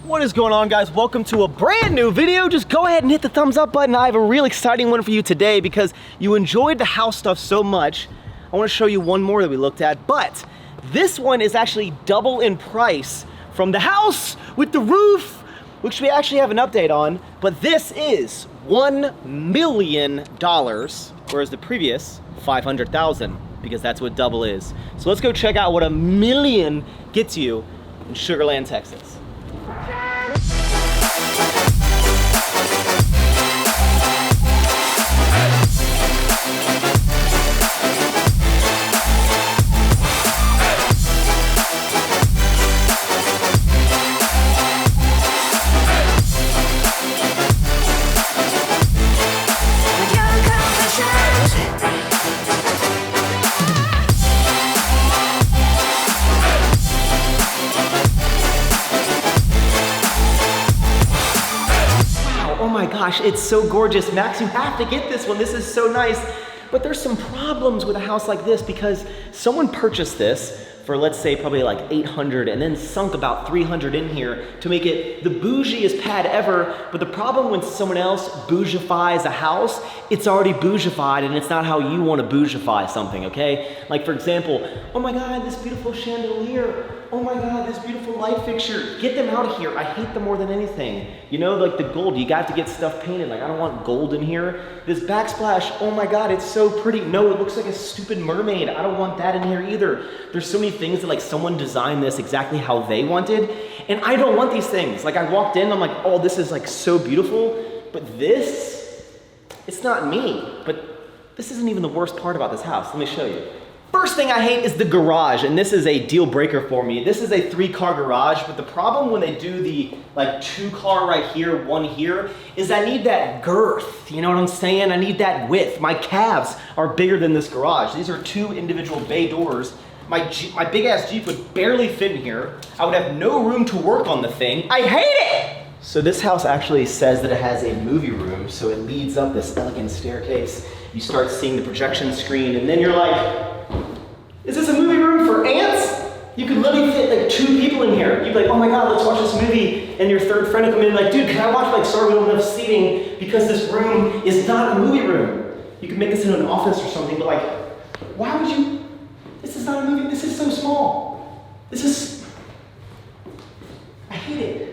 What is going on, guys? Welcome to a brand new video. Just go ahead and hit the thumbs up button. I have a real exciting one for you today because you enjoyed the house stuff so much. I want to show you one more that we looked at, but this one is actually double in price from the house with the roof, which we actually have an update on, but this is $1 million, whereas the previous 500,000, because that's what double is. So let's go check out what $1 million gets you in Sugar Land, Texas. Gosh, it's so gorgeous. Max, you have to get this one. This is so nice. But there's some problems with a house like this because someone purchased this for, let's say, probably like 800 and then sunk about 300 in here to make it the bougiest pad ever. But the problem when someone else bougifies a house, it's already bougified and it's not how you want to bougify something, okay? Like, for example, oh my God, this beautiful chandelier. Oh my God, this beautiful light fixture. Get them out of here. I hate them more than anything. You know, like the gold, you got to get stuff painted. Like, I don't want gold in here. This backsplash, oh my God, it's so pretty. No, it looks like a stupid mermaid. I don't want that in here either. There's so many things that like someone designed this exactly how they wanted. And I don't want these things. Like I walked in, I'm like, oh, this is like so beautiful. But this, it's not me. But this isn't even the worst part about this house. Let me show you. First thing I hate is the garage, and this is a deal breaker for me. This is a 3-car garage, but the problem when they do the like 2-car right here, 1 here, is I need that girth. You know what I'm saying? I need that width. My calves are bigger than this garage. These are 2 individual bay doors. My big ass Jeep would barely fit in here. I would have no room to work on the thing. I hate it! So this house actually says that it has a movie room, so it leads up this elegant staircase. You start seeing the projection screen, and then you're like, is this a movie room for ants? You could literally fit like 2 people in here. You'd be like, oh my God, let's watch this movie. And your third friend would come in like, dude, can I watch? Like, sorry, we don't have enough seating because this room is not a movie room. You could make this into an office or something, but like, why would you? This is not a movie, this is so small. This is, I hate it.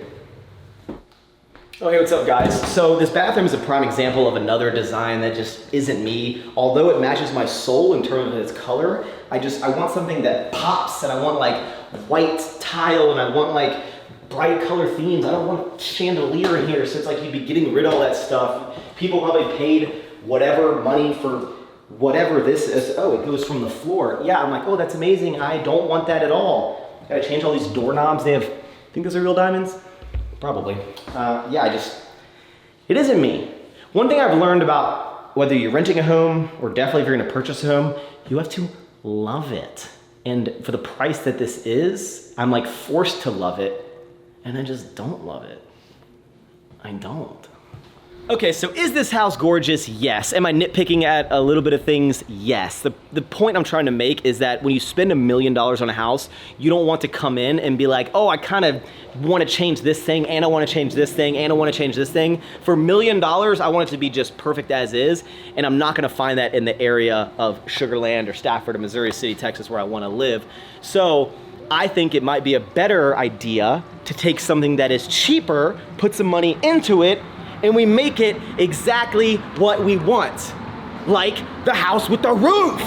Oh, hey, what's up, guys? So this bathroom is a prime example of another design that just isn't me. Although it matches my soul in terms of its color, I want something that pops, and I want like white tile, and I want like bright color themes. I don't want chandelier in here, so it's like you'd be getting rid of all that stuff. People probably paid whatever money for whatever this is. Oh, it goes from the floor. Yeah, I'm like, oh, that's amazing. I don't want that at all. Gotta change all these doorknobs. They have, think those are real diamonds? Probably. Yeah, it isn't me. One thing I've learned about whether you're renting a home or definitely if you're gonna purchase a home, you have to love it. And for the price that this is, I'm like forced to love it, and I just don't love it. I don't. Okay, so is this house gorgeous? Yes. Am I nitpicking at a little bit of things? Yes. The point I'm trying to make is that when you spend $1 million on a house, you don't want to come in and be like, oh, I kind of want to change this thing, and I want to change this thing, and I want to change this thing. For $1 million, I want it to be just perfect as is, and I'm not gonna find that in the area of Sugar Land or Stafford or Missouri City, Texas, where I wanna live. So I think it might be a better idea to take something that is cheaper, put some money into it, and we make it exactly what we want. Like the house with the roof.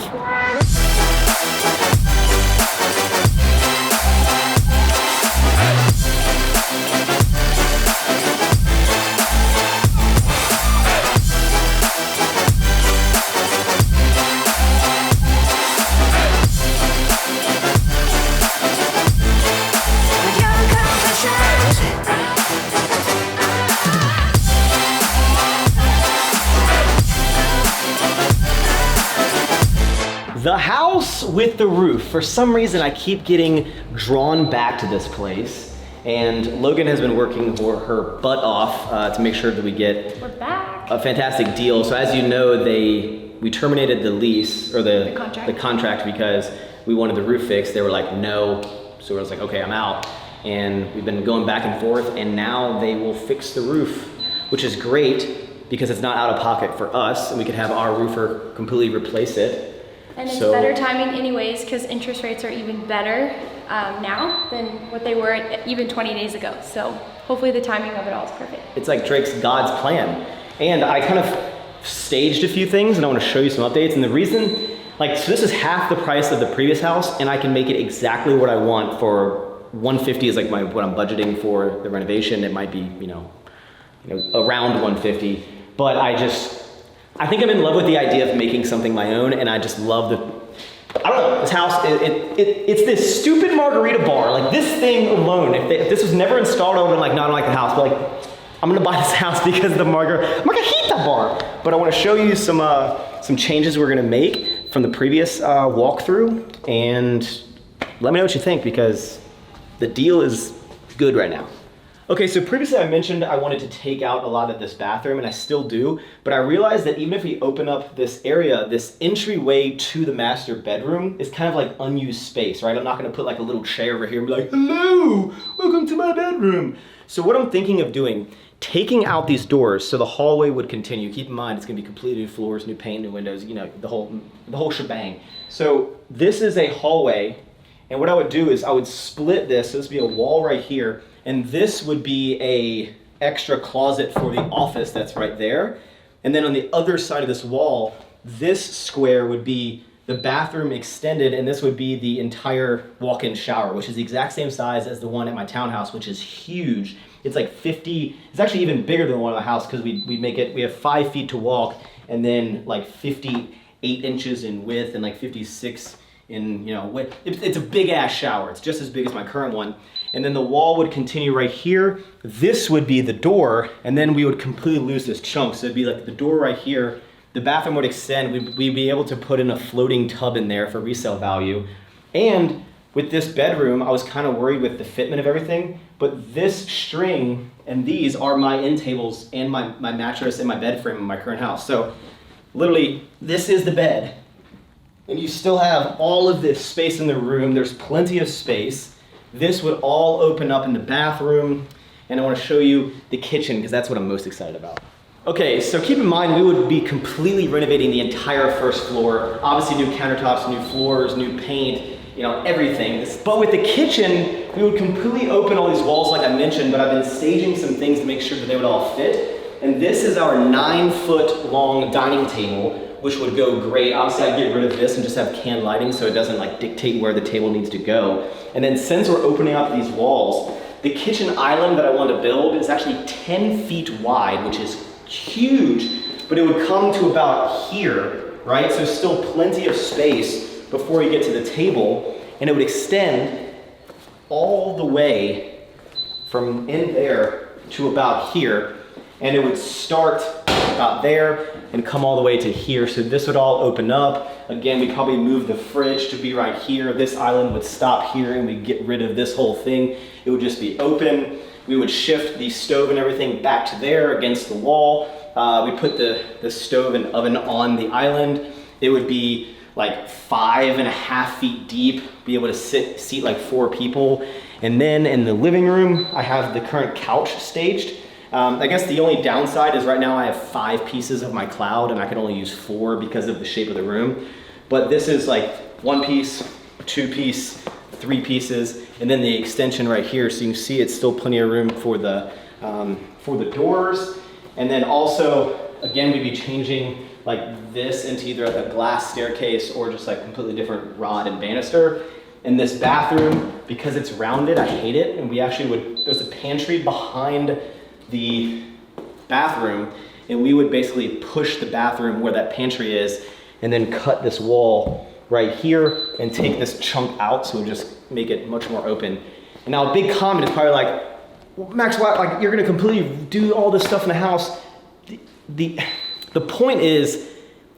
The house with the roof. For some reason, I keep getting drawn back to this place. And Logan has been working her butt off to make sure that we get a fantastic deal. So as you know, we terminated the lease, or the contract because we wanted the roof fixed. They were like, no. So I was like, okay, I'm out. and we've been going back and forth, and now they will fix the roof, which is great because it's not out of pocket for us, and we could have our roofer completely replace it. And it's better timing anyways, because interest rates are even better now than what they were even 20 days ago. So hopefully the timing of it all is perfect. It's like Drake's God's plan. And I kind of staged a few things, and I want to show you some updates. And the reason, like, so this is half the price of the previous house, and I can make it exactly what I want for 150 is like what I'm budgeting for the renovation. It might be, you know, around 150, but I think I'm in love with the idea of making something my own, and I just love I don't know, this house, it's this stupid margarita bar. Like, this thing alone, if this was never installed, I would have been like, no, I don't like the house, but like, I'm gonna buy this house because of the margarita bar. But I wanna show you some changes we're gonna make from the previous walkthrough, and let me know what you think, because the deal is good right now. Okay, so previously I mentioned I wanted to take out a lot of this bathroom, and I still do, but I realized that even if we open up this area, this entryway to the master bedroom is kind of like unused space, right? I'm not gonna put like a little chair over here and be like, hello, welcome to my bedroom. So what I'm thinking of doing, taking out these doors so the hallway would continue. Keep in mind, it's gonna be completely new floors, new paint, new windows, you know, the whole shebang. So this is a hallway, and what I would do is I would split this, so this would be a wall right here, and this would be a extra closet for the office that's right there. And then on the other side of this wall, this square would be the bathroom extended, and this would be the entire walk-in shower, which is the exact same size as the one at my townhouse, which is huge. It's like 50, it's actually even bigger than the one at my house, because we have 5 feet to walk, and then like 58 inches in width and like 56 in, you know, width. It's a big ass shower. It's just as big as my current one. And then the wall would continue right here. This would be the door, and then we would completely lose this chunk. So it'd be like the door right here. The bathroom would extend. We'd be able to put in a floating tub in there for resale value. And with this bedroom, I was kind of worried with the fitment of everything, but this string and these are my end tables and my mattress and my bed frame in my current house. So literally, this is the bed. And you still have all of this space in the room. There's plenty of space. This would all open up in the bathroom, and I want to show you the kitchen because that's what I'm most excited about. Okay, so keep in mind we would be completely renovating the entire first floor. Obviously new countertops, new floors, new paint, you know, everything. But with the kitchen, we would completely open all these walls like I mentioned, but I've been staging some things to make sure that they would all fit. And this is our 9-foot long dining table, which would go great. Obviously I'd get rid of this and just have can lighting so it doesn't like dictate where the table needs to go. And then since we're opening up these walls, the kitchen island that I want to build is actually 10 feet wide, which is huge, but it would come to about here, right? So still plenty of space before you get to the table, and it would extend all the way from in there to about here, and it would start about there and come all the way to here. So this would all open up. Again, we'd probably move the fridge to be right here. This island would stop here, and we'd get rid of this whole thing. It would just be open. We would shift the stove and everything back to there against the wall. We put the stove and oven on the island. It would be like 5.5 feet deep, be able to seat like 4 people. And then in the living room, I have the current couch staged. I guess the only downside is right now I have 5 pieces of my cloud, and I can only use 4 because of the shape of the room. But this is like 1 piece, 2 piece, 3 pieces, and then the extension right here. So you can see it's still plenty of room for the doors. And then also, again, we'd be changing like this into either a glass staircase or just like completely different rod and banister. And this bathroom, because it's rounded, I hate it. And we actually there's a pantry behind the bathroom, and we would basically push the bathroom where that pantry is and then cut this wall right here and take this chunk out, so we just make it much more open. And now a big comment is probably like, well, Max, why, like, you're gonna completely do all this stuff in the house. The point is,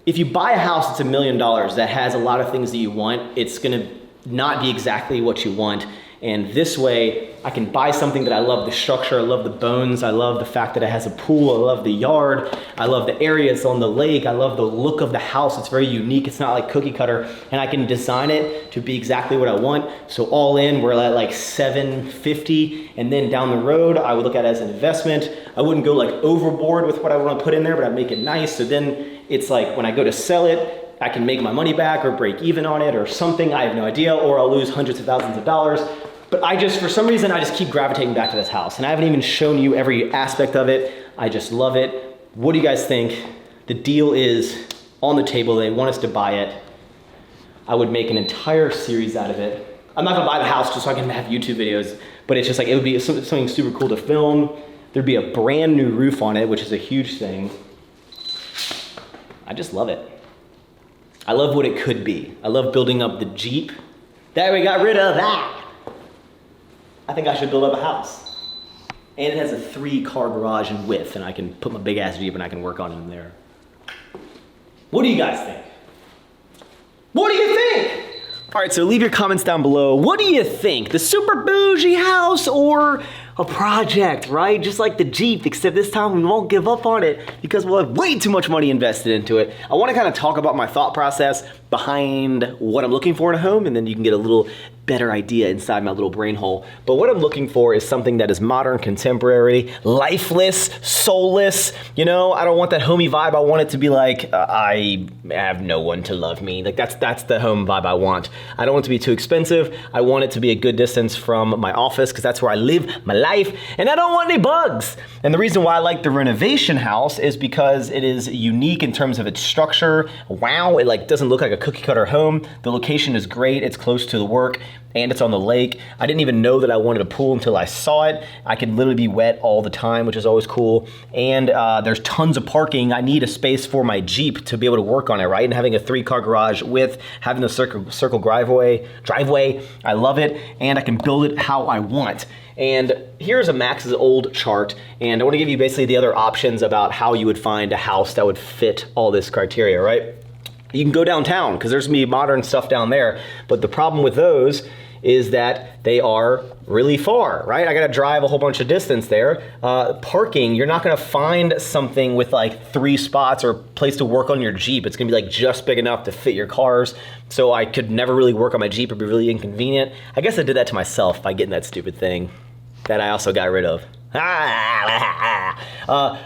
if you buy a house that's $1 million that has a lot of things that you want, it's gonna not be exactly what you want. And this way, I can buy something that I love the structure, I love the bones, I love the fact that it has a pool, I love the yard, I love the area it's on the lake, I love the look of the house, it's very unique, it's not like cookie cutter, and I can design it to be exactly what I want. So all in, we're at like $750, and then down the road, I would look at it as an investment. I wouldn't go like overboard with what I want to put in there, but I'd make it nice. So then it's like when I go to sell it, I can make my money back or break even on it or something, I have no idea, or I'll lose hundreds of thousands of dollars. But for some reason, I just keep gravitating back to this house. And I haven't even shown you every aspect of it. I just love it. What do you guys think? The deal is on the table. They want us to buy it. I would make an entire series out of it. I'm not gonna buy the house just so I can have YouTube videos, but it's just like, it would be something super cool to film. There'd be a brand new roof on it, which is a huge thing. I just love it. I love what it could be. I love building up the Jeep. There, we got rid of that. I think I should build up a house. And it has a 3-car garage in width, and I can put my big ass Jeep and I can work on it in there. What do you guys think? What do you think? All right, so leave your comments down below. What do you think? The super bougie house or a project, right? Just like the Jeep, except this time we won't give up on it because we'll have way too much money invested into it. I wanna kind of talk about my thought process behind what I'm looking for in a home, and then you can get a little better idea inside my little brain hole. But what I'm looking for is something that is modern, contemporary, lifeless, soulless. You know, I don't want that homey vibe. I want it to be like, I have no one to love me. Like that's the home vibe I want. I don't want it to be too expensive. I want it to be a good distance from my office because that's where I live my life, and I don't want any bugs. And the reason why I like the Renovation house is because it is unique in terms of its structure. Wow, it like doesn't look like a cookie cutter home. The location is great. It's close to the work, and it's on the lake. I didn't even know that I wanted a pool until I saw it. I could literally be wet all the time, which is always cool. And there's tons of parking. I need a space for my Jeep to be able to work on it, right? And having a 3-car garage with having the circle driveway, I love it. And I can build it how I want. And here's a Maxx's old chart, and I want to give you basically the other options about how you would find a house that would fit all this criteria, right? You can go downtown because there's gonna be modern stuff down there, but the problem with those is that they are really far, right? I gotta drive a whole bunch of distance there. Parking, you're not gonna find something with like 3 spots or a place to work on your Jeep. It's gonna be like just big enough to fit your cars. So I could never really work on my Jeep. It'd be really inconvenient. I guess I did that to myself by getting that stupid thing that I also got rid of.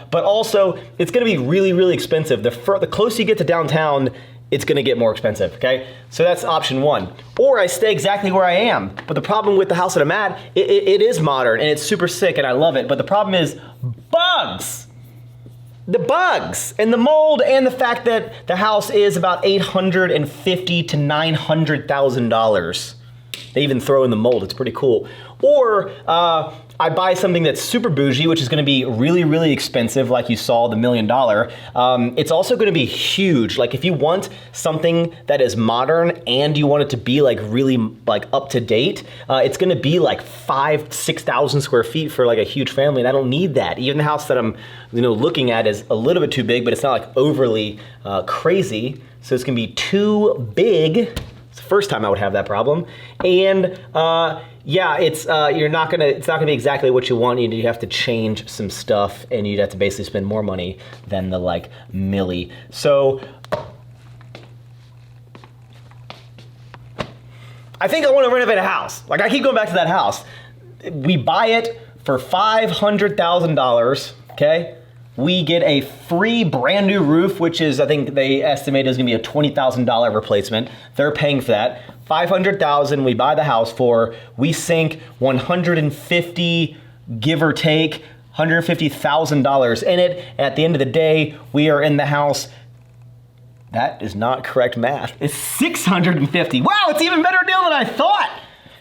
But also, it's gonna be really, really expensive. The closer you get to downtown, it's gonna get more expensive, okay? So that's option 1. Or I stay exactly where I am. But the problem with the house that I'm at, it is modern and it's super sick and I love it, but the problem is bugs. The bugs and the mold and the fact that the house is about $850,000 to $900,000. They even throw in the mold, it's pretty cool. Or I buy something that's super bougie, which is gonna be really, really expensive, like you saw, the $1 million. It's also gonna be huge. Like if you want something that is modern and you want it to be like really like up to date, it's gonna be like 6,000 square feet for like a huge family, and I don't need that. Even the house that I'm looking at is a little bit too big, but it's not like overly crazy. So it's gonna be too big. It's the first time I would have that problem. And yeah, it's not gonna be exactly what you want. You have to change some stuff, and you'd have to basically spend more money than the like milli. So I think I want to renovate a house. Like I keep going back to that house. We buy it for $500,000. Okay. We get a free brand new roof, which is, I think they estimate is gonna be a $20,000 replacement. They're paying for that. $500,000 we buy the house for. We sink 150, give or take, $150,000 in it. At the end of the day, we are in the house. That is not correct math. It's $650,000. Wow, it's an even better deal than I thought.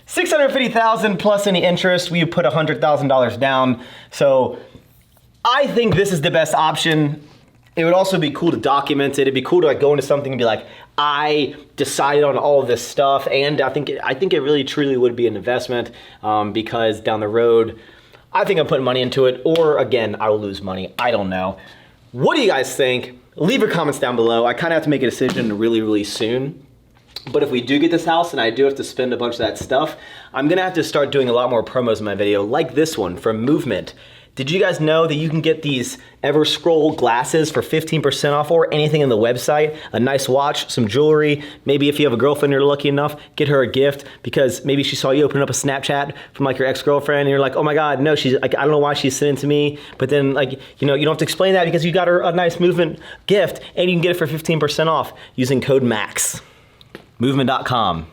$650,000 plus any interest. We put $100,000 down. So I think this is the best option. It would also be cool to document it. It'd be cool to like go into something and be like, I decided on all of this stuff, and I think it really truly would be an investment because down the road, I think I'm putting money into it, or again, I will lose money. I don't know. What do you guys think? Leave your comments down below. I kind of have to make a decision really, really soon. But if we do get this house and I do have to spend a bunch of that stuff, I'm gonna have to start doing a lot more promos in my video, like this one from Movement. Did you guys know that you can get these Ever Scroll glasses for 15% off, or anything on the website? A nice watch, some jewelry, maybe if you have a girlfriend you're lucky enough, get her a gift, because maybe she saw you open up a Snapchat from like your ex-girlfriend and you're like, oh my God, no, she's like, I don't know why she's sending to me, but then like, you know, you don't have to explain that because you got her a nice Movement gift and you can get it for 15% off using code MAXX. Movement.com.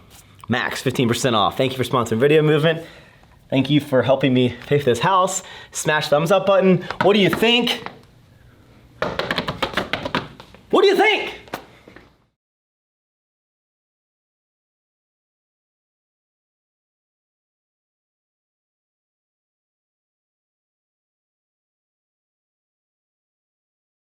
Max, 15% off. Thank you for sponsoring video, Movement. Thank you for helping me pay for this house. Smash thumbs up button. What do you think? What do you think?